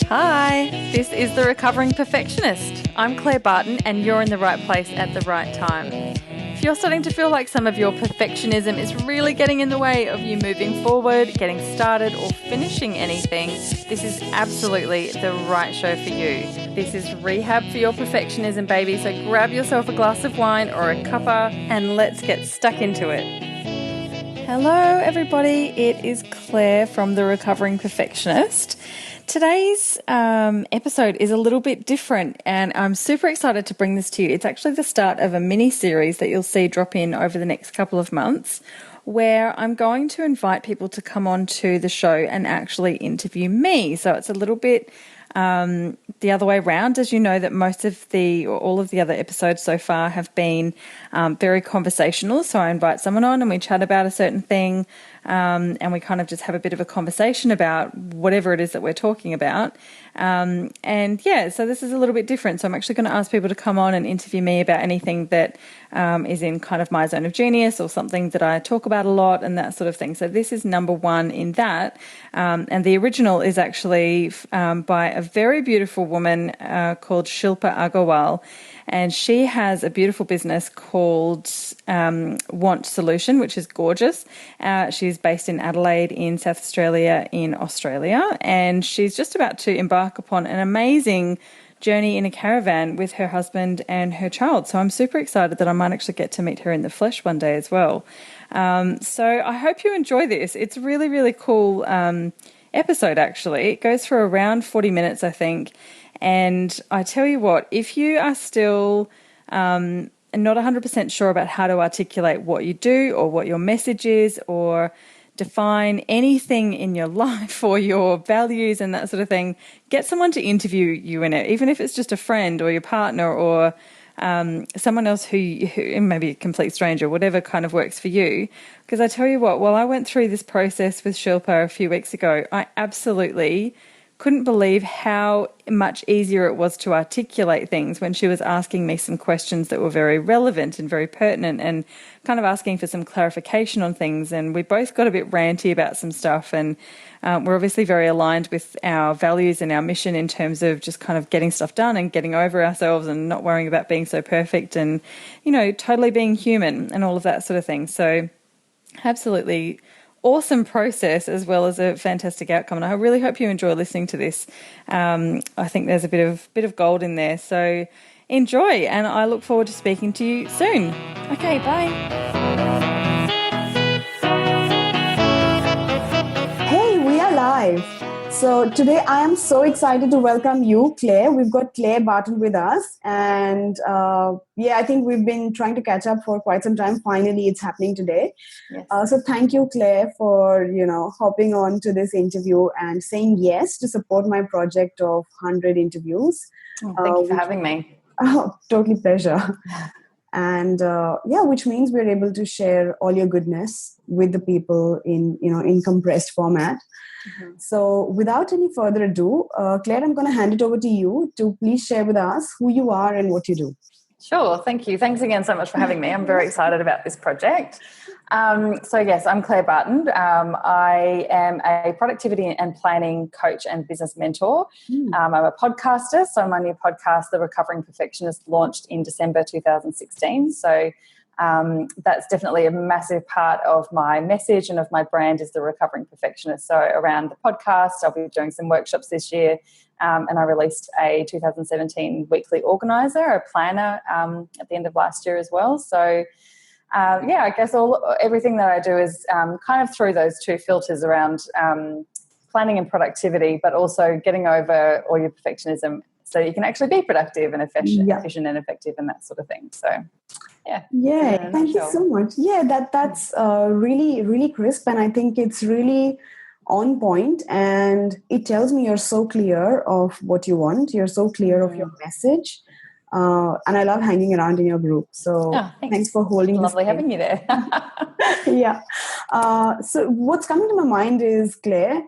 Hi, this is The Recovering Perfectionist. I'm Claire Barton and you're in the right place at the right time. If you're starting to feel like some of your perfectionism is really getting in the way of you moving forward, getting started or finishing anything, this is absolutely the right show for you. This is rehab for your perfectionism, baby, so grab yourself a glass of wine or a cuppa and let's get stuck into it. Hello everybody, it is Claire from The Recovering Perfectionist. Today's episode is a little bit different and I'm super excited to bring this to you. It's actually the start of a mini-series that you'll see drop in over the next couple of months where I'm going to invite people to come on to the show and actually interview me. So it's a little bit the other way around. As you know, that all of the other episodes so far have been very conversational. So I invite someone on and we chat about a certain thing and we kind of just have a bit of a conversation about whatever it is that we're talking about. So this is a little bit different. So I'm actually going to ask people to come on and interview me about anything that is in kind of my zone of genius or something that I talk about a lot and that sort of thing. So this is number one in that. And the original is actually by a very beautiful woman called Shilpa Agarwal. And she has a beautiful business called Want Solution, which is gorgeous. She's based in Adelaide in South Australia in Australia. And she's just about to embark upon an amazing journey in a caravan with her husband and her child. So I'm super excited that I might actually get to meet her in the flesh one day as well. So I hope you enjoy this. It's a really, really cool episode, actually. It goes for around 40 minutes, I think. And I tell you what, if you are still not 100% sure about how to articulate what you do or what your message is or define anything in your life or your values and that sort of thing, get someone to interview you in it, even if it's just a friend or your partner or someone else who maybe a complete stranger, whatever kind of works for you. Because I tell you what, while I went through this process with Shilpa a few weeks ago, I absolutely couldn't believe how much easier it was to articulate things when she was asking me some questions that were very relevant and very pertinent and kind of asking for some clarification on things. And we both got a bit ranty about some stuff, and we're obviously very aligned with our values and our mission in terms of just kind of getting stuff done and getting over ourselves and not worrying about being so perfect and, you know, totally being human and all of that sort of thing. So absolutely awesome process as well as a fantastic outcome, and I really hope you enjoy listening to this. I think there's a bit of gold in there, so enjoy, and I look forward to speaking to you soon. Okay, bye. Hey, we are live. So today I am so excited to welcome you, Claire. We've got Claire Barton with us, and I think we've been trying to catch up for quite some time. Finally, it's happening today. Yes. So thank you, Claire, for hopping on to this interview and saying yes to support my project of 100 interviews. Thank you for having me. Oh, totally pleasure. And which means we're able to share all your goodness with the people in compressed format. Mm-hmm. So without any further ado, Claire, I'm going to hand it over to you to please share with us who you are and what you do. Sure. Thank you. Thanks again so much for having me. I'm very excited about this project. Yes, I'm Claire Barton. I am a productivity and planning coach and business mentor. I'm a podcaster. So my new podcast, The Recovering Perfectionist, launched in December 2016. So that's definitely a massive part of my message and of my brand is The Recovering Perfectionist. So around the podcast, I'll be doing some workshops this year. And I released a 2017 weekly organizer, a planner at the end of last year as well. So, I guess everything that I do is kind of through those two filters around planning and productivity, but also getting over all your perfectionism so you can actually be productive and efficient and effective and that sort of thing. So, yeah. Yeah, thank you so much. Yeah, that's really, really crisp. And I think it's really on point, and it tells me you're so clear of what you want. You're so clear of your message. And I love hanging around in your group. So thanks for holding this. Lovely having you there. Yeah. So what's coming to my mind is, Claire,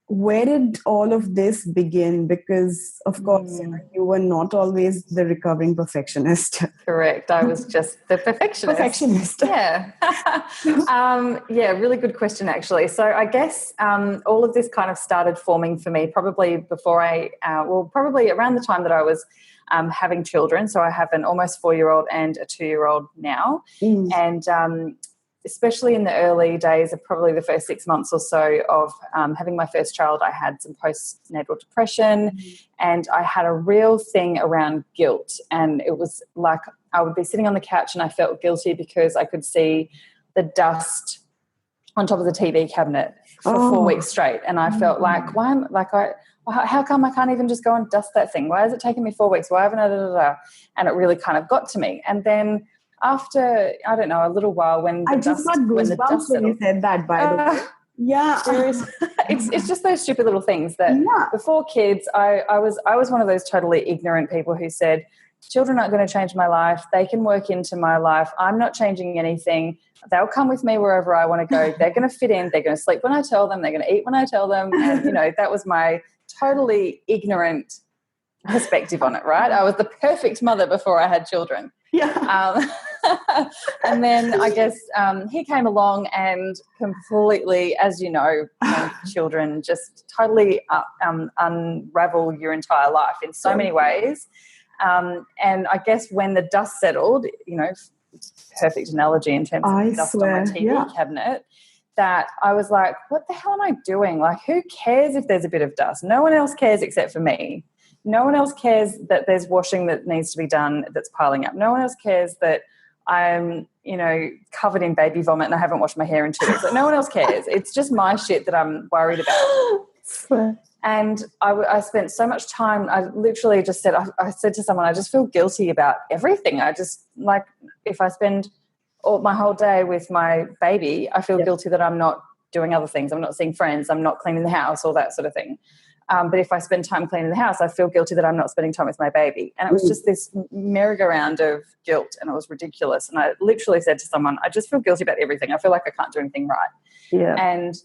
where did all of this begin? Because, of course, you were not always the recovering perfectionist. Correct. I was just the perfectionist. Perfectionist. Yeah. Yeah, really good question, actually. So I guess all of this kind of started forming for me probably before probably around the time that I was having children. So I have an almost 4-year-old and a 2-year-old now. And especially in the early days of probably the first 6 months or so of having my first child, I had some postnatal depression and I had a real thing around guilt. And it was like I would be sitting on the couch and I felt guilty because I could see the dust on top of the TV cabinet for 4 weeks straight. And I felt like, how come I can't even just go and dust that thing? Why is it taking me 4 weeks? Why haven't I? And it really kind of got to me. And then after, I don't know, a little while when the dust when you said that, by the way. Yeah. It's just those stupid little things that before kids, I was one of those totally ignorant people who said, children aren't going to change my life. They can work into my life. I'm not changing anything. They'll come with me wherever I want to go. They're going to fit in. They're going to sleep when I tell them. They're going to eat when I tell them. And, that was my totally ignorant perspective on it, right? I was the perfect mother before I had children. Yeah. And then I guess he came along and completely, as you know, children just totally unravel your entire life in so many ways. And I guess when the dust settled, perfect analogy in terms of dust on my TV cabinet, that I was like, what the hell am I doing? Like, who cares if there's a bit of dust? No one else cares except for me. No one else cares that there's washing that needs to be done that's piling up. No one else cares that I'm, covered in baby vomit and I haven't washed my hair in 2 weeks. Like, no one else cares. It's just my shit that I'm worried about. And I spent so much time, I literally just said, I said to someone, I just feel guilty about everything. I just, like, if I spend my whole day with my baby, I feel guilty that I'm not doing other things. I'm not seeing friends. I'm not cleaning the house, all that sort of thing. But if I spend time cleaning the house, I feel guilty that I'm not spending time with my baby. And it was just this merry-go-round of guilt, and it was ridiculous. And I literally said to someone, I just feel guilty about everything. I feel like I can't do anything right. Yeah. And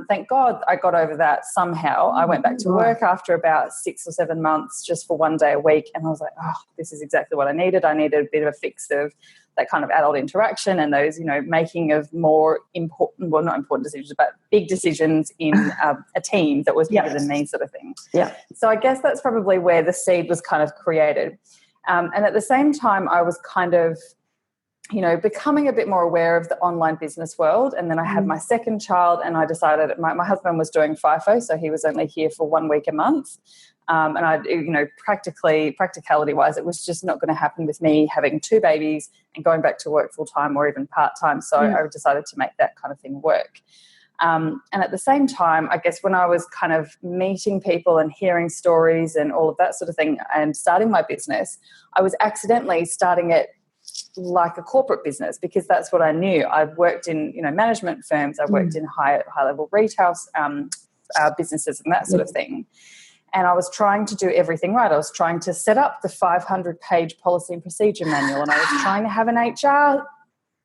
thank God I got over that somehow. I went back to work after about 6 or 7 months just for 1 day a week, and I was like, oh, this is exactly what I needed. I needed a bit of a fix of that kind of adult interaction and those, making of more important, well, not important decisions, but big decisions in a team that was bigger than me, sort of thing. Yeah. So I guess that's probably where the seed was kind of created. And at the same time, I was kind of, becoming a bit more aware of the online business world. And then I had my second child, and I decided my husband was doing FIFO, so he was only here for 1 week a month. And I, practicality-wise, it was just not going to happen with me having 2 babies and going back to work full-time or even part-time. So I decided to make that kind of thing work. And at the same time, I guess when I was kind of meeting people and hearing stories and all of that sort of thing and starting my business, I was accidentally starting it like a corporate business, because that's what I knew. I've worked in, management firms. I've worked in high-level retail businesses and that sort of thing. And I was trying to do everything right. I was trying to set up the 500-page policy and procedure manual, and I was trying to have an HR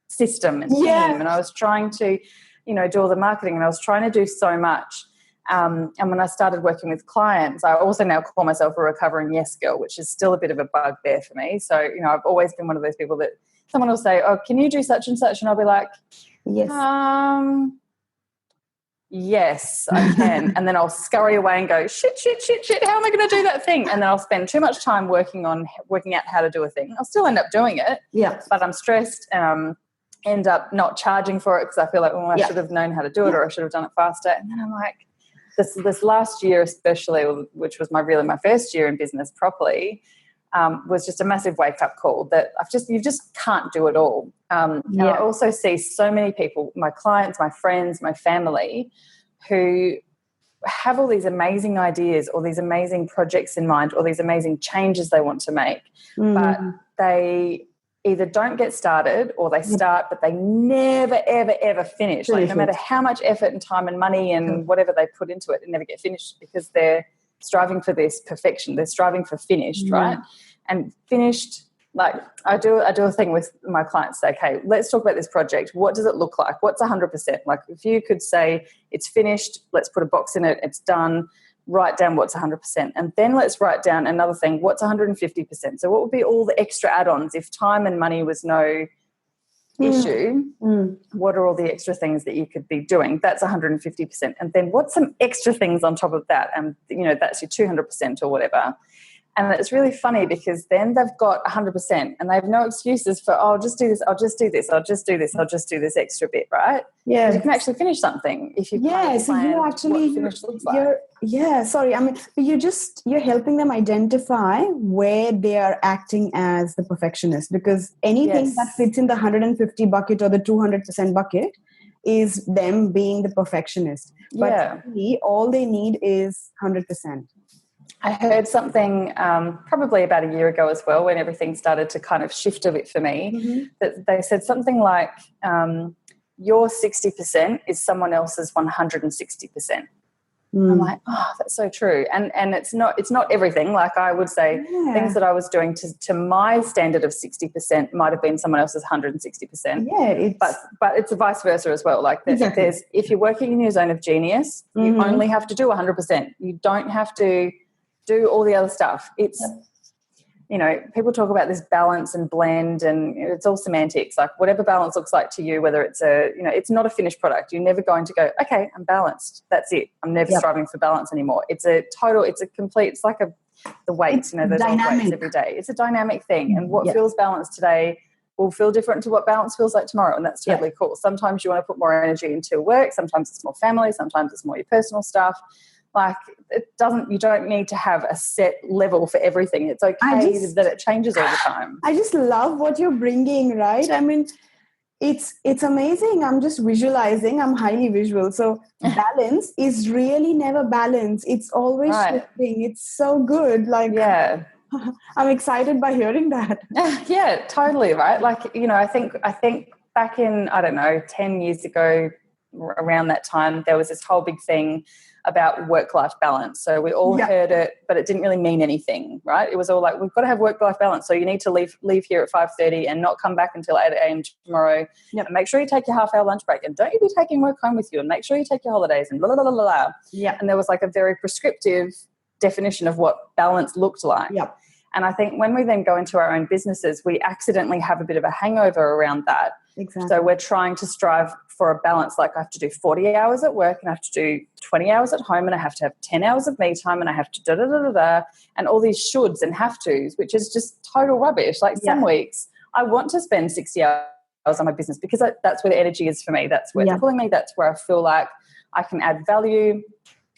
system and team, and I was trying to, do all the marketing, and I was trying to do so much. And when I started working with clients, I also now call myself a recovering yes girl, which is still a bit of a bugbear for me. So, I've always been one of those people that someone will say, oh, can you do such and such? And I'll be like, yes. Yes, I can. And then I'll scurry away and go, shit, how am I going to do that thing? And then I'll spend too much time working out how to do a thing. I'll still end up doing it, but I'm stressed and end up not charging for it because I feel like, I should have known how to do it, or I should have done it faster. And then I'm like, this last year especially, which was my first year in business properly, was just a massive wake-up call that you just can't do it all. And I also see so many people, my clients, my friends, my family, who have all these amazing ideas or these amazing projects in mind or these amazing changes they want to make, but they either don't get started or they start but they never, ever, ever finish. Like, no matter how much effort and time and money and whatever they put into it, it never get finished because they're striving for this perfection. They're striving for finished, right? And finished Like I do a thing with my clients. Say, okay, let's talk about this project. What does it look like? What's 100%? Like if you could say it's finished, let's put a box in it. It's done. Write down what's 100%. And then let's write down another thing. What's 150%? So what would be all the extra add-ons if time and money was no issue? What are all the extra things that you could be doing? That's 150%. And then what's some extra things on top of that? And, you know, that's your 200% or whatever. And it's really funny because then they've got 100% and they have no excuses for, oh, I'll just do this, I'll just do this, I'll just do this, I'll just do this extra bit, right? Yeah. You can actually finish something if you so you actually, you're helping them identify where they are acting as the perfectionist, because anything that fits in the 150 bucket or the 200% bucket is them being the perfectionist. But really, all they need is 100%. I heard something probably about a year ago as well, when everything started to kind of shift a bit for me, that they said something like, your 60% is someone else's 160%. I'm like, oh, that's so true. And it's not everything. Like I would say things that I was doing to my standard of 60% might have been someone else's 160%. Yeah, but it's vice versa as well. Like if you're working in your zone of genius, you only have to do 100%. You don't have to do all the other stuff. It's, you know, people talk about this balance and blend, and it's all semantics. Like whatever balance looks like to you, whether it's it's not a finished product. You're never going to go, okay, I'm balanced. That's it. I'm never striving for balance anymore. It's like the weights, those old weights every day. It's a dynamic thing. And what feels balanced today will feel different to what balance feels like tomorrow. And that's totally cool. Sometimes you want to put more energy into work. Sometimes it's more family. Sometimes it's more your personal stuff. Like you don't need to have a set level for everything. It's okay that it changes all the time. I just love what you're bringing, right? I mean, it's amazing. I'm just visualizing. I'm highly visual. So balance is really never balance. It's always shifting. It's so good. Like, I'm excited by hearing that. Yeah, totally. Right. Like, I think back in, 10 years ago, around that time, there was this whole big thing about work-life balance. So we all heard it, but it didn't really mean anything, right? It was all like, we've got to have work-life balance. So you need to leave here at 5:30 and not come back until 8 a.m. tomorrow. And make sure you take your half-hour lunch break, and don't you be taking work home with you, and make sure you take your holidays, and blah, blah, blah, blah, blah. Yeah. And there was like a very prescriptive definition of what balance looked like. Yep. And I think when we then go into our own businesses, we accidentally have a bit of a hangover around that. Exactly. So we're trying to strive for a balance. Like I have to do 40 hours at work, and I have to do 20 hours at home, and I have to have 10 hours of me time, and I have to da-da-da-da-da, and all these shoulds and have tos, which is just total rubbish. Like some weeks I want to spend 60 hours on my business because that's where the energy is for me. That's where it's pulling me. That's where I feel like I can add value.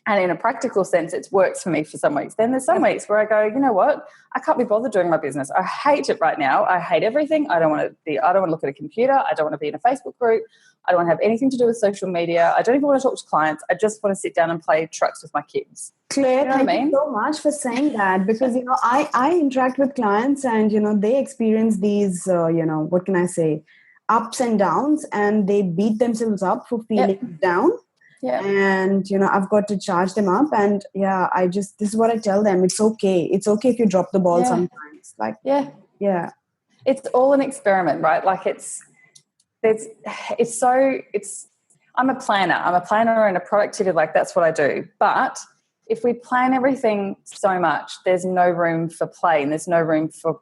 And in a practical sense, it works for me for some weeks. Then there's some weeks where I go, you know what? I can't be bothered doing my business. I hate it right now. I hate everything. I don't want to look at a computer. I don't want to be in a Facebook group. I don't want to have anything to do with social media. I don't even want to talk to clients. I just want to sit down and play trucks with my kids. Claire, thank you so much for saying that, because, I interact with clients and, they experience these, what can I say, ups and downs, and they beat themselves up for feeling down. Yeah. And, I've got to charge them up. And this is what I tell them. It's okay. It's okay if you drop the ball sometimes. Like, it's all an experiment, right? Like I'm a planner. I'm a planner and a productivity, like that's what I do. But if we plan everything so much, there's no room for play, and there's no room for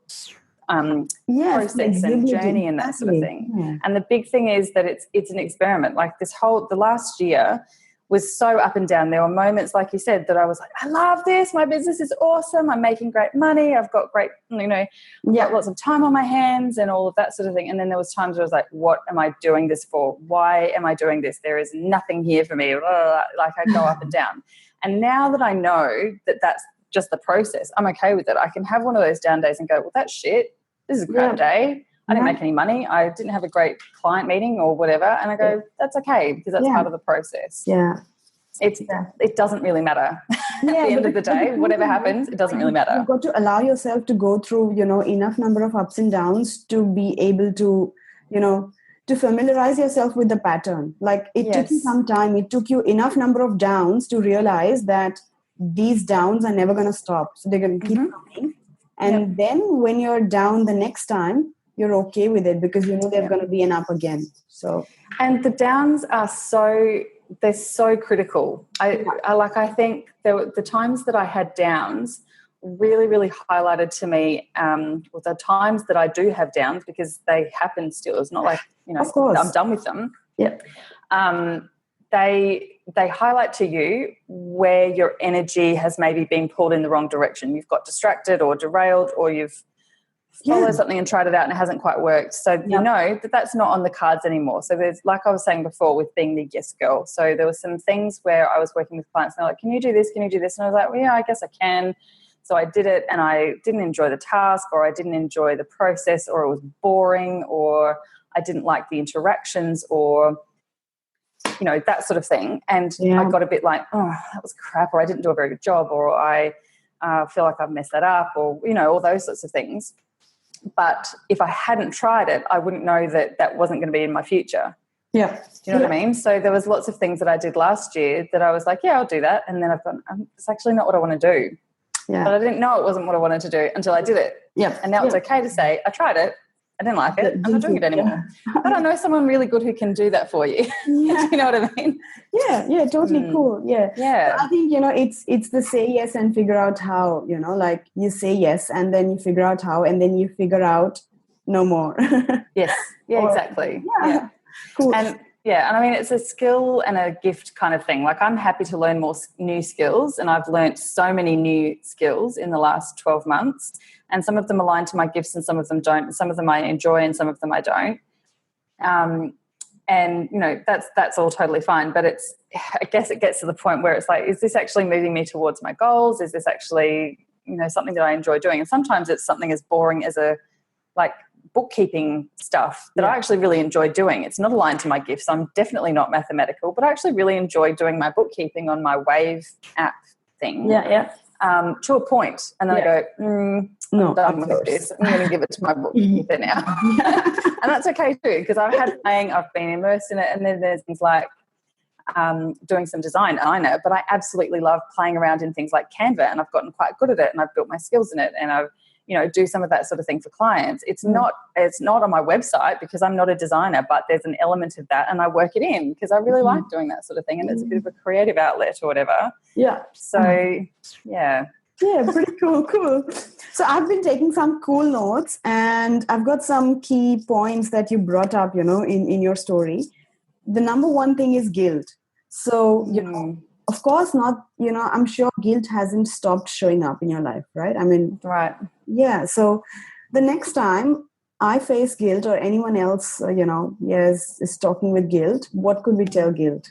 process and journey and that sort of thing. Yeah. And the big thing is that it's an experiment. Like the last year was so up and down. There were moments, like you said, that I was like, I love this. My business is awesome. I'm making great money. I've got great, got lots of time on my hands and all of that sort of thing. And then there was times where I was like, what am I doing this for? Why am I doing this? There is nothing here for me. Like I go up and down. And now that I know that that's just the process, I'm okay with it. I can have one of those down days and go, well, that's shit. This is a crap day. I didn't make any money. I didn't have a great client meeting or whatever. And I go, that's okay, because that's part of the process. Yeah. It doesn't really matter. At the end of the day, whatever happens, it doesn't really matter. You've got to allow yourself to go through, enough number of ups and downs to be able to, to familiarize yourself with the pattern. Like it took you some time. It took you enough number of downs to realize that these downs are never going to stop. So they're going to keep coming. And then when you're down the next time, you're okay with it because you know there's going to be an up again. So, and the downs are they're so critical. I think the times that I had downs really, really highlighted to me the times that I do have downs, because they happen still. It's not like, of course, I'm done with them. Yep. They highlight to you where your energy has maybe been pulled in the wrong direction. You've got distracted or derailed, or you've followed something and tried it out and it hasn't quite worked. So you know that that's not on the cards anymore. So there's, like I was saying before, with being the yes girl. So there were some things where I was working with clients and they're like, can you do this? Can you do this? And I was like, well, yeah, I guess I can. So I did it and I didn't enjoy the task, or I didn't enjoy the process, or it was boring, or I didn't like the interactions, or that sort of thing. And I got a bit like, oh, that was crap, or I didn't do a very good job, or I feel like I've messed that up, or, all those sorts of things. But if I hadn't tried it, I wouldn't know that that wasn't going to be in my future. Yeah. Do you know what I mean? So there was lots of things that I did last year that I was like, yeah, I'll do that. And then I've gone, it's actually not what I want to do. Yeah. But I didn't know it wasn't what I wanted to do until I did it. Yeah. And now it's okay to say, I tried it. I didn't like it. I'm not doing it anymore. But I know someone really good who can do that for you. Yeah. Do you know what I mean? Yeah, totally cool. Yeah. Yeah. So I think, it's the say yes and figure out how, like you say yes and then you figure out how, and then you figure out no more. Yes. Yeah, exactly. Yeah. Cool. And I mean, it's a skill and a gift kind of thing. Like, I'm happy to learn more new skills, and I've learnt so many new skills in the last 12 months, and some of them align to my gifts and some of them don't, and some of them I enjoy and some of them I don't. And, that's all totally fine. But I guess it gets to the point where it's like, is this actually moving me towards my goals? Is this actually, something that I enjoy doing? And sometimes it's something as boring as bookkeeping stuff that I actually really enjoy doing. It's not aligned to my gifts. I'm definitely not mathematical, but I actually really enjoy doing my bookkeeping on my Wave app thing. To a point. And then I go, I'm done with this. I'm going to give it to my bookkeeper now. And that's okay too, because I've been immersed in it. And then there's things like doing some design. I know, but I absolutely love playing around in things like Canva, and I've gotten quite good at it, and I've built my skills in it, and I've do some of that sort of thing for clients. It's not on my website because I'm not a designer, but there's an element of that, and I work it in because I really like doing that sort of thing, and it's a bit of a creative outlet or whatever. Yeah. So, yeah. Yeah, pretty cool. So I've been taking some cool notes, and I've got some key points that you brought up, in your story. The number one thing is guilt. So, of course not, I'm sure guilt hasn't stopped showing up in your life, right? I mean, right. Yeah. So the next time I face guilt, or anyone else, is talking with guilt, what could we tell guilt?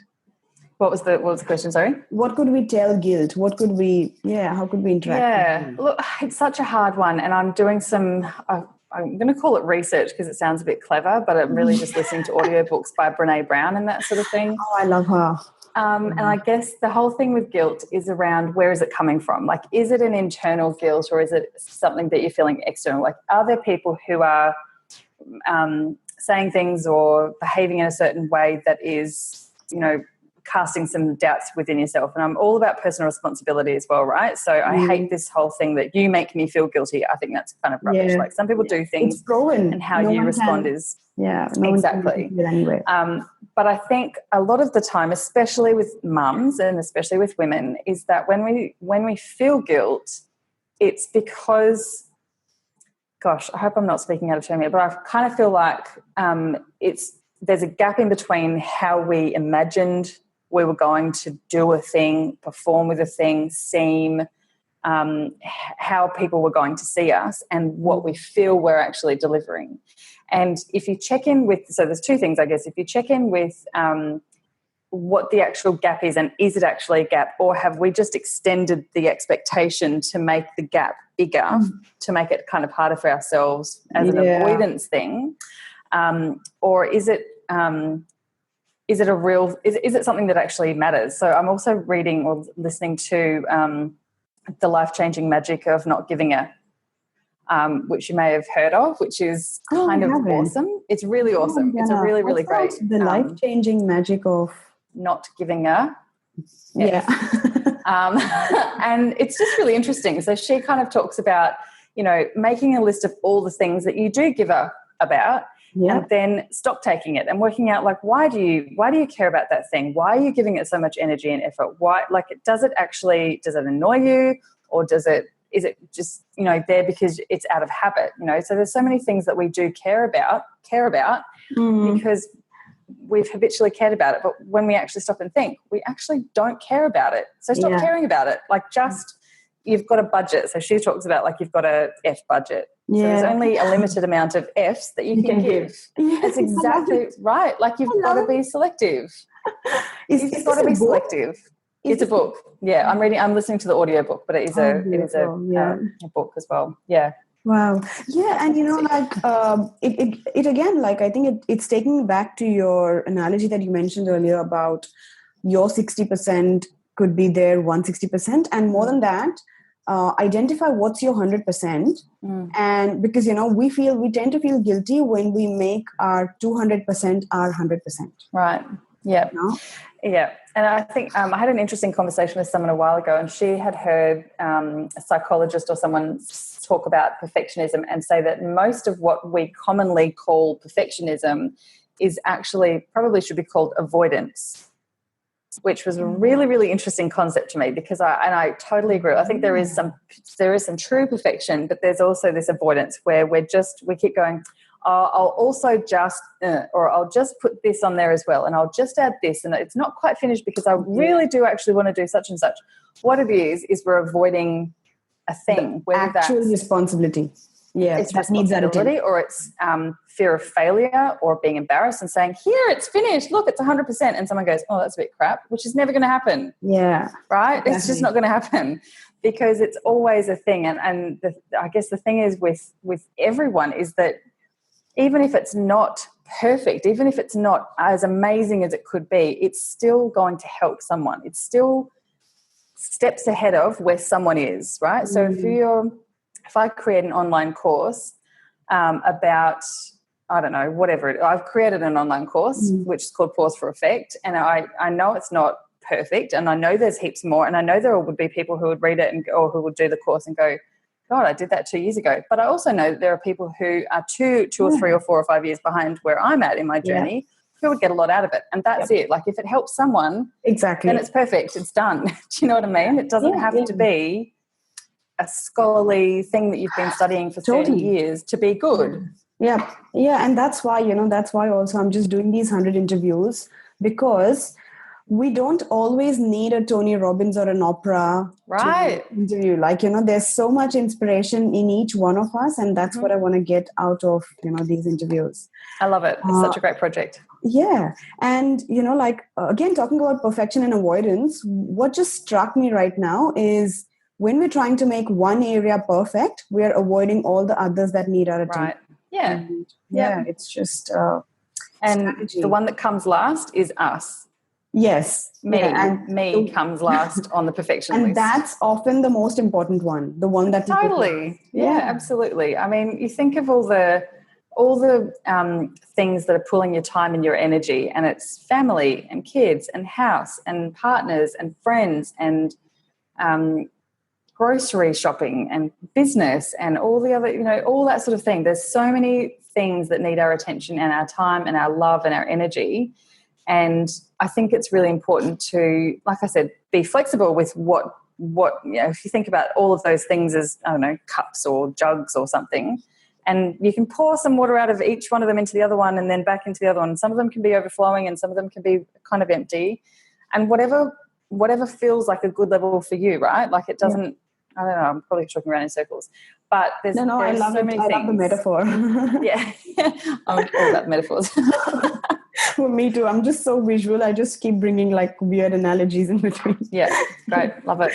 What was the question? Sorry. What could we tell guilt? How could we interact? Yeah. Look, it's such a hard one, and I'm doing some, I'm going to call it research because it sounds a bit clever, but I'm really just listening to audiobooks by Brene Brown and that sort of thing. Oh, I love her. And I guess the whole thing with guilt is around, where is it coming from? Like, is it an internal guilt, or is it something that you're feeling external? Like, are there people who are saying things or behaving in a certain way that is, casting some doubts within yourself? And I'm all about personal responsibility as well, right? So I hate this whole thing that you make me feel guilty. I think that's kind of rubbish. Yeah. Like, some people do things, it's proven, and how you respond is exactly. Anyway. But I think a lot of the time, especially with mums and especially with women, is that when we feel guilt, it's because, gosh, I hope I'm not speaking out of turn here, but I kind of feel like there's a gap in between how we imagined we were going to do a thing, perform with a thing, seem, how people were going to see us, and what we feel we're actually delivering. And if you check in with, so there's two things, I guess. If you check in with what the actual gap is, and is it actually a gap, or have we just extended the expectation to make the gap bigger, to make it kind of harder for ourselves as an avoidance thing, or is it something that actually matters? So I'm also reading or listening to The Life-Changing Magic of Not Giving a, which you may have heard of, which is kind of awesome. It's really awesome. It's a really, really great. The Life-Changing Magic of Not Giving a. Yes. Yeah. And it's just really interesting. So she kind of talks about, making a list of all the things that you do give up about, and then stock taking it and working out, like, why do you care about that thing? Why are you giving it so much energy and effort? Why, like, does it annoy you, or is it just, there because it's out of habit? So there's so many things that we do care about because we've habitually cared about it. But when we actually stop and think, we actually don't care about it. So stop caring about it. Like, just, you've got a budget. So she talks about, like, you've got a F budget. So there's only a limited amount of Fs that you can give. That's exactly right. Like, you've got to be selective. You've got to be selective. It's a book. Yeah, I'm listening to the audio book, but it is a book as well. Yeah. Wow. Yeah. And, it again, like, I think it's taking me back to your analogy that you mentioned earlier about your 60% could be their 160%. And more than that, identify what's your 100%. And because, we tend to feel guilty when we make our 200% our 100%. Right. Yeah. Yeah. And I think I had an interesting conversation with someone a while ago, and she had heard a psychologist or someone talk about perfectionism and say that most of what we commonly call perfectionism is actually probably should be called avoidance, which was a really, really interesting concept to me, because I totally agree. I think there is some true perfection, but there's also this avoidance where we keep going, I'll also just, or I'll just put this on there as well, and I'll just add this, and it's not quite finished because I really do actually want to do such and such. What it is we're avoiding a thing, whether actual that's responsibility. Yeah, it's responsibility, or it's fear of failure, or being embarrassed and saying, "Here, it's finished. Look, it's 100%." And someone goes, "Oh, that's a bit crap," which is never going to happen. Yeah, right. Exactly. It's just not going to happen, because it's always a thing. And I guess the thing is with everyone is that even if it's not perfect, even if it's not as amazing as it could be, it's still going to help someone. It's still steps ahead of where someone is, right? So if I create an online course about, I don't know, whatever, I've created an online course which is called Pause for Effect, and I know it's not perfect, and I know there's heaps more, and I know there would be people who would read it or who would do the course and go, God, I did that 2 years ago. But I also know that there are people who are two or 3 or 4 or 5 years behind where I'm at in my journey who would get a lot out of it. And that's it. Like, if it helps someone, then it's perfect. It's done. Do you know what I mean? It doesn't have to be a scholarly thing that you've been studying for 30 years to be good. Yeah. Yeah. And that's why, that's why also I'm just doing these 100 interviews, because we don't always need a Tony Robbins or an Oprah to interview. Like, there's so much inspiration in each one of us, and that's what I want to get out of, these interviews. I love it. It's such a great project. Yeah. And, again, talking about perfection and avoidance, what just struck me right now is when we're trying to make one area perfect, we are avoiding all the others that need our attention. Right. Yeah. And, it's just and strategy. The one that comes last is us. Yes. Me comes last on the perfection list. And that's often the most important one, the one that totally. Yeah, absolutely. I mean, you think of all the things that are pulling your time and your energy, and it's family and kids and house and partners and friends and grocery shopping and business and all the other, all that sort of thing. There's so many things that need our attention and our time and our love and our energy. And I think it's really important to, like I said, be flexible with what if you think about all of those things as, I don't know, cups or jugs or something, and you can pour some water out of each one of them into the other one and then back into the other one. Some of them can be overflowing and some of them can be kind of empty, and whatever feels like a good level for you, right? Like, it doesn't, I don't know, I'm probably talking around in circles, but there's I love so many things. I love the metaphor. Yeah. I'm all about metaphors. Well, me too. I'm just so visual. I just keep bringing like weird analogies in between. Yeah, great. Love it.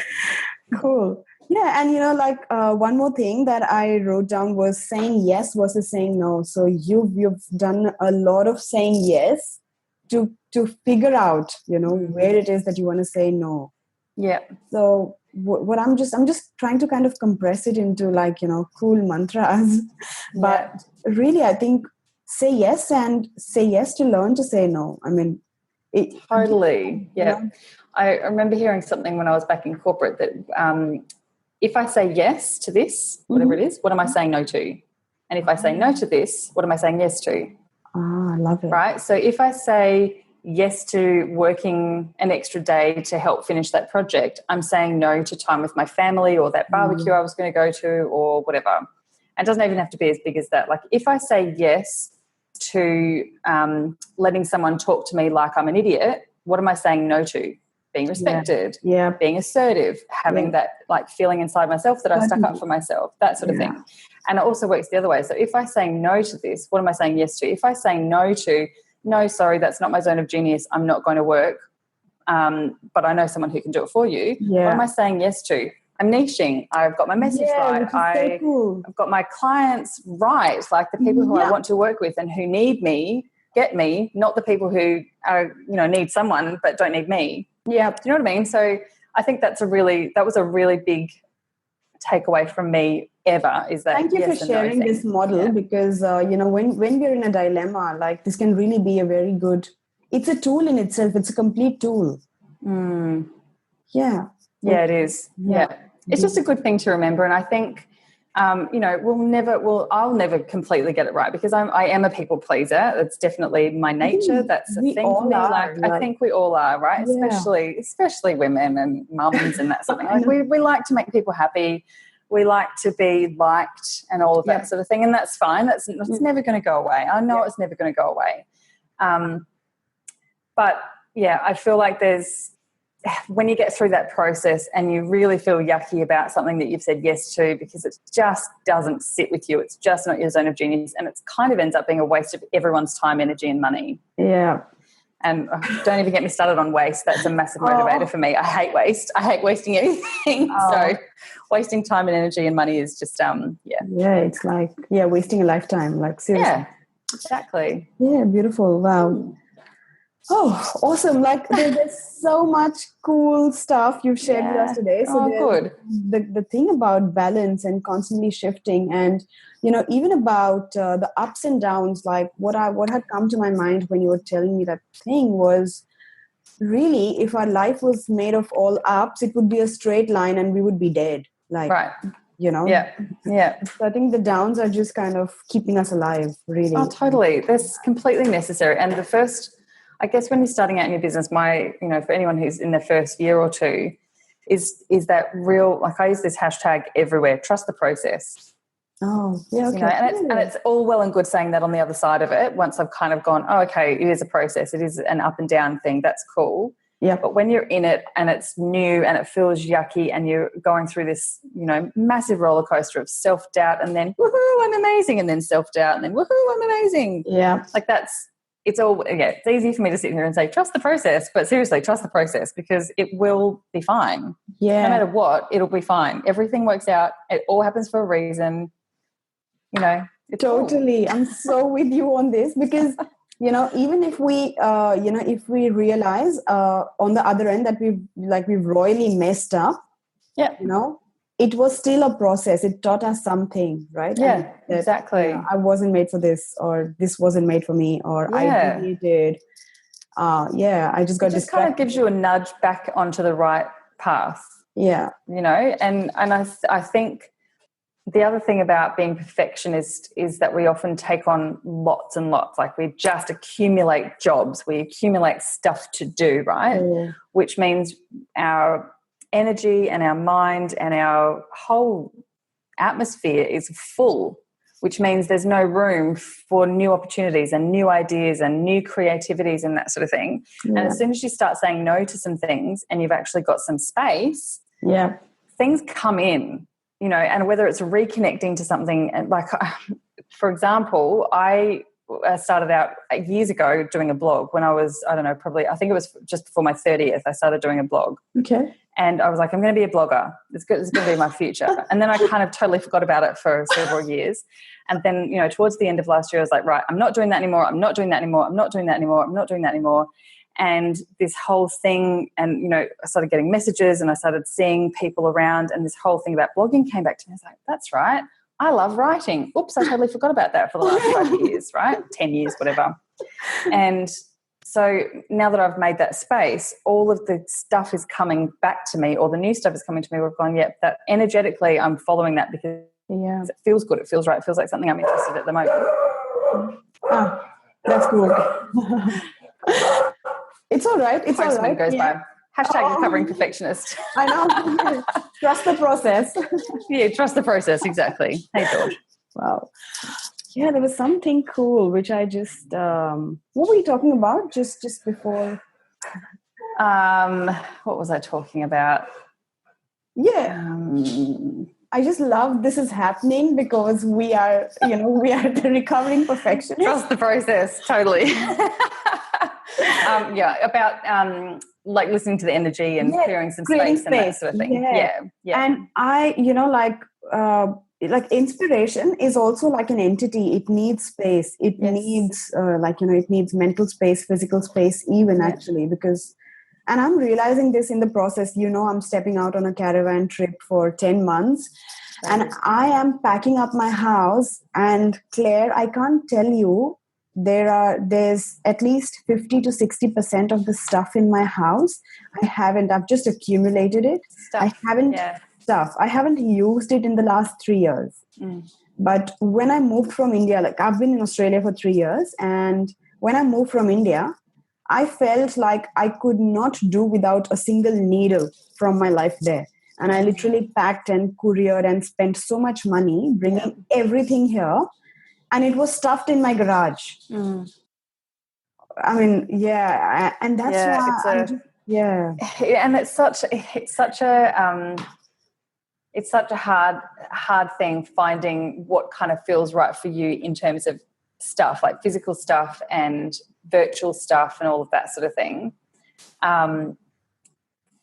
Cool. Yeah, and one more thing that I wrote down was saying yes versus saying no. So you've done a lot of saying yes to figure out, where it is that you want to say no. Yeah. So what I'm just trying to kind of compress it into cool mantras. But really, I think say yes and say yes to learn to say no. I mean, totally. Yeah. I remember hearing something when I was back in corporate that if I say yes to this, whatever it is, what am I saying no to? And if I say no to this, what am I saying yes to? Ah, I love it. Right? So if I say yes to working an extra day to help finish that project, I'm saying no to time with my family or that barbecue I was going to go to or whatever. It doesn't even have to be as big as that. Like if I say yes to letting someone talk to me like I'm an idiot, what am I saying no to? Being respected, being assertive, having that like feeling inside myself that I stuck up for myself, that sort of thing. And it also works the other way. So if I say no to this, what am I saying yes to? If I say no to, no, sorry, that's not my zone of genius, I'm not going to work, but I know someone who can do it for you, what am I saying yes to? I'm niching. I've got my message right. So cool. I've got my clients right, like the people who I want to work with and who need me, get me, not the people who are, need someone but don't need me. Yeah. Do you know what I mean? So I think that was a really big takeaway from me ever, is that thank you yes for sharing this model because, when we're in a dilemma, like this can really be a very good, it's a tool in itself. It's a complete tool. Yeah. Yeah, it is. Yeah. It's just a good thing to remember. And I think, I'll never completely get it right because I am a people pleaser. It's definitely my nature. That's a thing for me. I think we all are, right? Yeah. Especially women and mums and that sort of thing. Like we like to make people happy. We like to be liked and all of that sort of thing. And that's fine. That's never going to go away. I know it's never going to go away. But yeah, I feel like when you get through that process and you really feel yucky about something that you've said yes to because it just doesn't sit with you, it's just not your zone of genius, and it kind of ends up being a waste of everyone's time, energy and money. Yeah. And don't even get me started on waste. That's a massive motivator for me. I hate waste. I hate wasting anything. So wasting time and energy and money is just, Yeah, it's like, wasting a lifetime. Like, seriously. Yeah, exactly. Yeah, beautiful. Wow. Oh, awesome. Like there's so much cool stuff you've shared with us today. So good. The thing about balance and constantly shifting and, even about the ups and downs, like what had come to my mind when you were telling me that thing was really, if our life was made of all ups, it would be a straight line and we would be dead. Like, right. Yeah. So I think the downs are just kind of keeping us alive, really. Oh, totally. That's completely necessary. And I guess when you're starting out in your business, for anyone who's in their first year or two, is that real, like I use this hashtag everywhere, trust the process. Oh, yeah, okay. And it's all well and good saying that on the other side of it, once I've kind of gone, oh, okay, it is a process, it is an up and down thing, that's cool. Yeah. But when you're in it and it's new and it feels yucky and you're going through this, massive roller coaster of self-doubt and then, woohoo, I'm amazing, and then self-doubt and then, woohoo, I'm amazing. Yeah. Like it's easy for me to sit here and say, trust the process, but seriously, trust the process because it will be fine. Yeah. No matter what, it'll be fine. Everything works out. It all happens for a reason. Totally. Cool. I'm so with you on this because, even if we realize on the other end that we've royally messed up, it was still a process. It taught us something, right? Yeah, exactly. I wasn't made for this, or this wasn't made for me, or I really did. I just got distracted. It just kind of gives you a nudge back onto the right path. Yeah. And I think the other thing about being perfectionist is that we often take on lots and lots. Like we just accumulate jobs. We accumulate stuff to do, right? Yeah. Which means our energy and our mind and our whole atmosphere is full, which means there's no room for new opportunities and new ideas and new creativities and that sort of thing. Yeah. And as soon as you start saying no to some things and you've actually got some space, things come in, and whether it's reconnecting to something, like, for example, I started out years ago doing a blog when I was, I think it was just before my 30th, I started doing a blog. Okay. And I was like, I'm going to be a blogger. It's going to be my future. And then I kind of totally forgot about it for several years. And then, towards the end of last year, I was like, right, I'm not doing that anymore. I'm not doing that anymore. I'm not doing that anymore. I'm not doing that anymore. And this whole thing, and, I started getting messages and I started seeing people around, and this whole thing about blogging came back to me. I was like, that's right. I love writing. Oops, I totally forgot about that for the last 5 years, right? 10 years, whatever. And So now that I've made that space, all of the stuff is coming back to me, or the new stuff is coming to me. We've gone, yeah, that energetically I'm following that because it feels good. It feels right. It feels like something I'm interested in at the moment. That's cool. It's all right. It's all Postman right. goes by. Hashtag recovering perfectionist. I know. Trust the process. Yeah, trust the process. Exactly. Hey, George. Wow. Yeah, there was something cool which I just what were you talking about just before? What was I talking about? Yeah. I just love this is happening because we are the recovering perfectionists. Trust the process, totally. About like listening to the energy and clearing some space and that sort of thing. Yeah. And I, like inspiration is also like an entity. It needs space. It needs it needs mental space, physical space, even actually, because, and I'm realizing this in the process, I'm stepping out on a caravan trip for 10 months and I am packing up my house, and Claire, I can't tell you, there's at least 50 to 60% of the stuff in my house I've just accumulated it. I haven't used it in the last 3 years. But when I moved from India, like I've been in Australia for 3 years, and when I moved from India, I felt like I could not do without a single needle from my life there. And I literally packed and couriered and spent so much money bringing everything here. And it was stuffed in my garage. I mean, and that's why and it's such a hard thing finding what kind of feels right for you in terms of stuff, like physical stuff and virtual stuff and all of that sort of thing.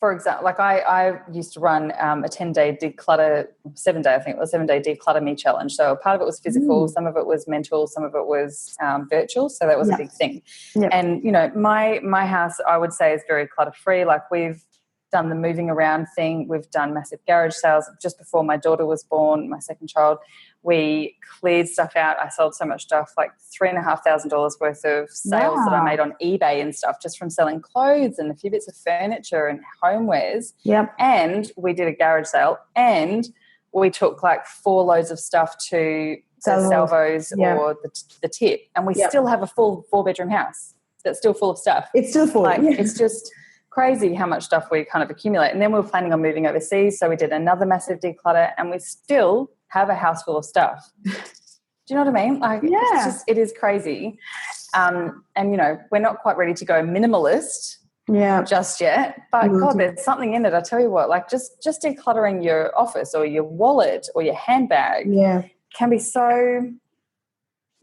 For example, like I used to run a 10-day declutter, 7-day, I think it was 7-day declutter me challenge. So part of it was physical, some of it was mental, some of it was virtual. So that was a big thing. Yep. And, my house, I would say, is very clutter-free. Like we've done the moving around thing. We've done massive garage sales. Just before my daughter was born, my second child, we cleared stuff out. I sold so much stuff, like $3,500 worth of sales that I made on eBay and stuff, just from selling clothes and a few bits of furniture and homewares. Yep. And we did a garage sale, and we took like 4 loads of stuff to the Salvos or the Tip, and we still have a full 4-bedroom house that's still full of stuff. It's still full. Like, it's just crazy how much stuff we kind of accumulate. And then we were planning on moving overseas, so we did another massive declutter, and we still have a house full of stuff. Do you know what I mean? Like, it is crazy. And we're not quite ready to go minimalist just yet, but God, there's something in it. I tell you what, like just decluttering your office or your wallet or your handbag can be so,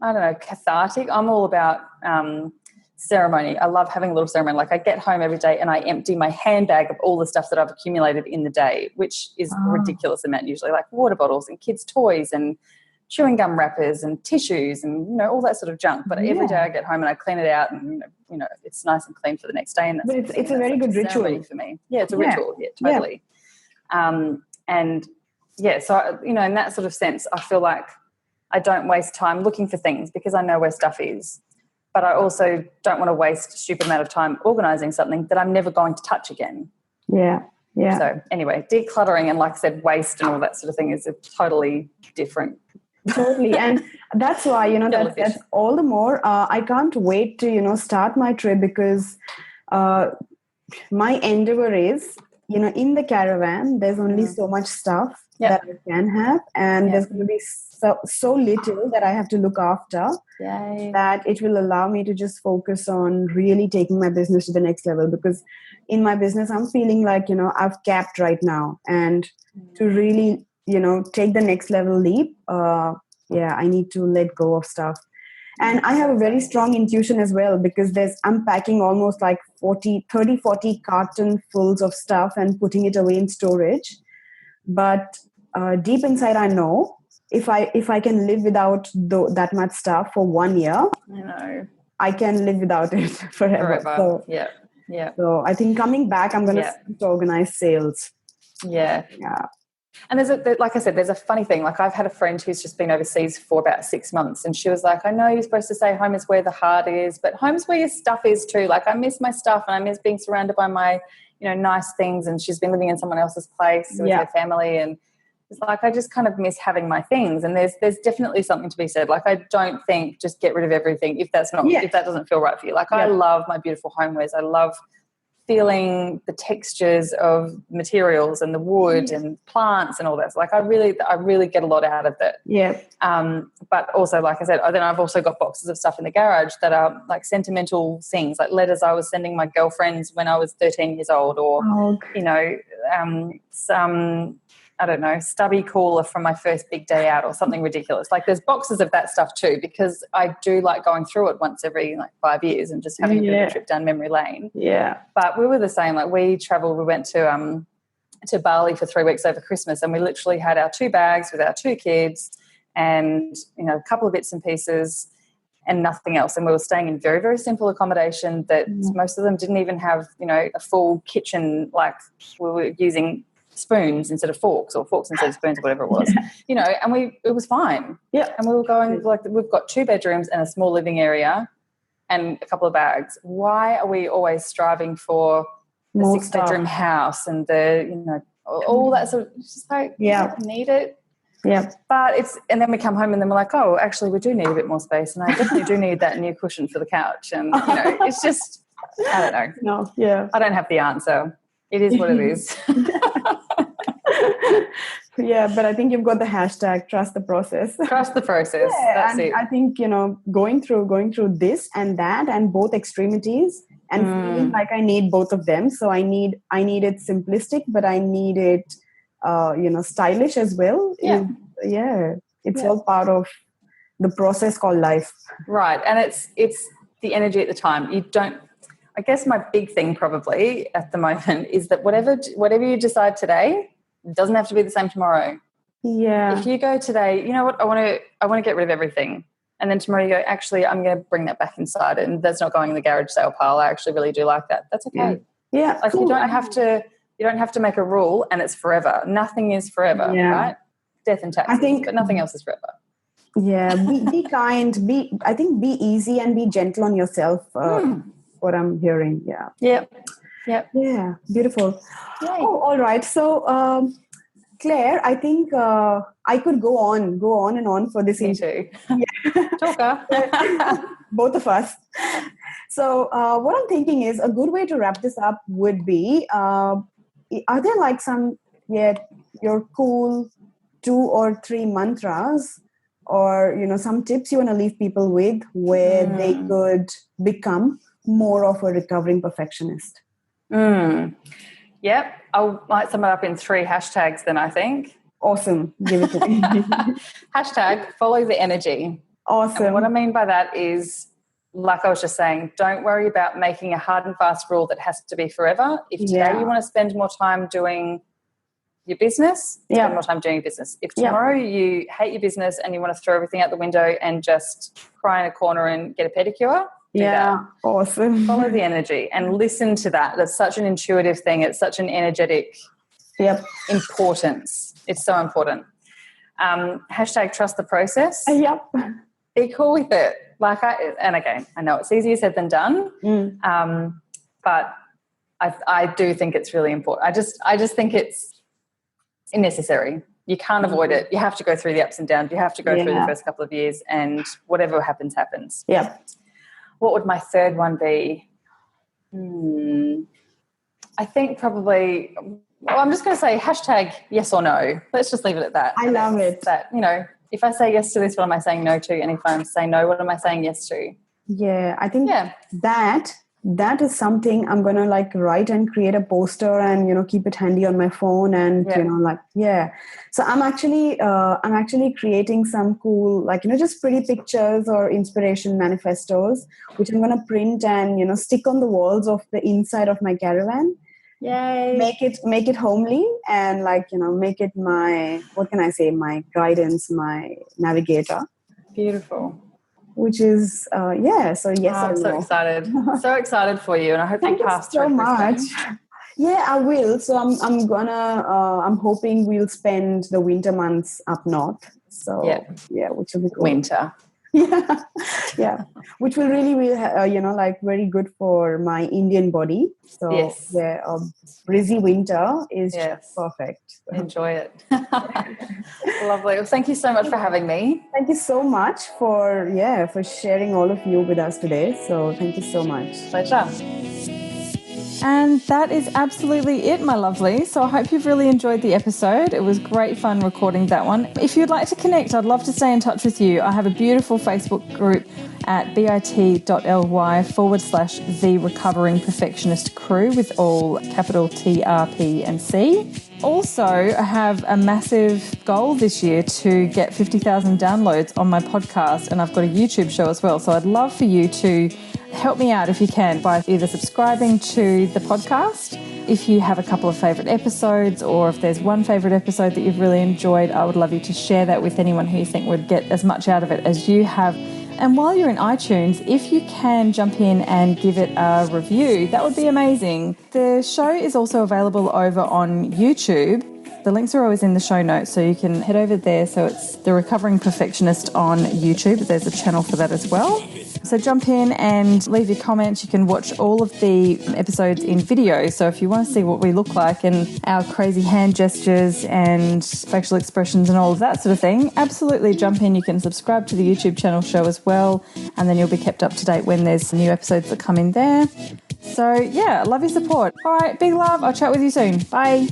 I don't know, cathartic. I'm all about ceremony. I love having a little ceremony. Like I get home every day and I empty my handbag of all the stuff that I've accumulated in the day, which is a ridiculous amount usually, like water bottles and kids' toys and chewing gum wrappers and tissues and, all that sort of junk. But every day I get home and I clean it out, and, it's nice and clean for the next day. And that's it's a very good ritual for me. Yeah, it's a ritual. Yeah, totally. So, in that sort of sense, I feel like I don't waste time looking for things because I know where stuff is. But I also don't want to waste a stupid amount of time organising something that I'm never going to touch again. Yeah. So anyway, decluttering and, like I said, waste and all that sort of thing is a totally different. Totally. And that's why, that's all the more I can't wait to, start my trip, because my endeavor is, in the caravan, there's only so much stuff that I can have, and there's going to be so little that I have to look after. That it will allow me to just focus on really taking my business to the next level. Because in my business, I'm feeling like, I've capped right now, and to really, take the next level leap, I need to let go of stuff. And I have a very strong intuition as well, because I'm packing almost like 40 cartonfuls of stuff and putting it away in storage. But deep inside, I know if I can live without that much stuff for 1 year, I can live without it forever. So, So I think coming back, I'm going to organize sales. Yeah. And like I said, there's a funny thing. Like I've had a friend who's just been overseas for about 6 months, and she was like, I know you're supposed to say home is where the heart is, but home's where your stuff is too. Like I miss my stuff and I miss being surrounded by my, nice things. And she's been living in someone else's place with her family, and it's like I just kind of miss having my things. And there's definitely something to be said. Like I don't think just get rid of everything if that doesn't feel right for you. Like I love my beautiful homewares. I love feeling the textures of materials and the wood and plants and all that. So like I really get a lot out of it. Yeah. But also, like I said, then I've also got boxes of stuff in the garage that are like sentimental things, like letters I was sending my girlfriends when I was 13 years old, or some, I don't know, stubby cooler from my first big day out or something ridiculous. Like there's boxes of that stuff too, because I do like going through it once every 5 years and just having a bit of a trip down memory lane. Yeah. But we were the same. Like we went to Bali for 3 weeks over Christmas, and we literally had our 2 bags with our 2 kids and, a couple of bits and pieces and nothing else. And we were staying in very, very simple accommodation that most of them didn't even have, a full kitchen. Like we were using spoons instead of forks, or forks instead of spoons, or whatever it was, and it was fine. Yeah. And we were going, like, we've got 2 bedrooms and a small living area and a couple of bags. Why are we always striving for the 6-bedroom house and the, all that sort of, it's just like, I need it. Yeah. But and then we come home and then we're like, oh, actually we do need a bit more space, and I definitely do need that new cushion for the couch. And, it's just, I don't know. No, yeah. I don't have the answer. It is what it is. Yeah, but I think you've got the hashtag trust the process. Trust the process. Yeah, that's and it. I think, going through this and that and both extremities and feeling like I need both of them. So I need it simplistic, but I need it, stylish as well. Yeah. It's all part of the process called life. Right. And it's the energy at the time. I guess my big thing probably at the moment is that whatever you decide today, it doesn't have to be the same tomorrow. Yeah. If you go today, you know what, I want to get rid of everything. And then tomorrow you go, actually, I'm going to bring that back inside, and that's not going in the garage sale pile. I actually really do like that. That's okay. Yeah. Like you don't have to make a rule and it's forever. Nothing is forever, right? Death and taxes, but nothing else is forever. Yeah. Be kind. Be easy and be gentle on yourself. What I'm hearing. Yeah. Yep. Yeah. Beautiful. Yay. Oh, all right. So, Claire, I think I could go on and on for this Me too. Talker. Both of us. So what I'm thinking is a good way to wrap this up would be, are there like some, your cool 2 or 3 mantras or, some tips you want to leave people with where they could become more of a recovering perfectionist? Yep. I might sum it up in 3 hashtags then, I think. Awesome. Give it to me. Hashtag follow the energy. Awesome. And what I mean by that is, like I was just saying, don't worry about making a hard and fast rule that has to be forever. If today you want to spend more time doing your business, spend more time doing your business. If tomorrow you hate your business and you want to throw everything out the window and just cry in a corner and get a pedicure, do that. Awesome. Follow the energy and listen to that. That's such an intuitive thing. It's such an energetic importance. It's so important. Hashtag trust the process. Be cool with it. And again, I know it's easier said than done, but I do think it's really important. I just think it's necessary. You can't avoid it. You have to go through the ups and downs. You have to go through the first couple of years, and whatever happens, happens. Yeah. What would my third one be? I think probably, I'm just going to say hashtag yes or no. Let's just leave it at that. I love it. That, if I say yes to this, what am I saying no to? And if I say no, what am I saying yes to? Yeah, I think that is something I'm going to write and create a poster and, keep it handy on my phone and, So I'm actually creating some cool, just pretty pictures or inspiration manifestos, which I'm going to print and, stick on the walls of the inside of my caravan. Yay. Make it homely and make it my, what can I say, my guidance, my navigator. Beautiful. Which is so yes. I'm so excited. So excited for you, and I hope Thank you pass so through much. Yeah, I will. So I'm hoping we'll spend the winter months up north. So yeah, which will be cool. Winter. Yeah, yeah, which will really be, like very good for my Indian body. So yeah, breezy winter is just perfect. Enjoy it. Lovely. Well, thank you so much for having me. Thank you so much for sharing all of you with us today. So thank you so much. Pleasure. And that is absolutely it, my lovely. So I hope you've really enjoyed the episode. It was great fun recording that one. If you'd like to connect, I'd love to stay in touch with you. I have a beautiful Facebook group at bit.ly/The Recovering Perfectionist Crew with all capital T, R, P and C. Also, I have a massive goal this year to get 50,000 downloads on my podcast, and I've got a YouTube show as well. So I'd love for you to help me out if you can by either subscribing to the podcast. If you have a couple of favourite episodes, or if there's one favourite episode that you've really enjoyed, I would love you to share that with anyone who you think would get as much out of it as you have. And while you're in iTunes, if you can jump in and give it a review, that would be amazing. The show is also available over on YouTube. The links are always in the show notes, so you can head over there. So it's The Recovering Perfectionist on YouTube. There's a channel for that as well. So jump in and leave your comments. You can watch all of the episodes in video. So if you want to see what we look like and our crazy hand gestures and facial expressions and all of that sort of thing, absolutely jump in. You can subscribe to the YouTube channel show as well, and then you'll be kept up to date when there's new episodes that come in there. So yeah, love your support. All right, big love. I'll chat with you soon. Bye.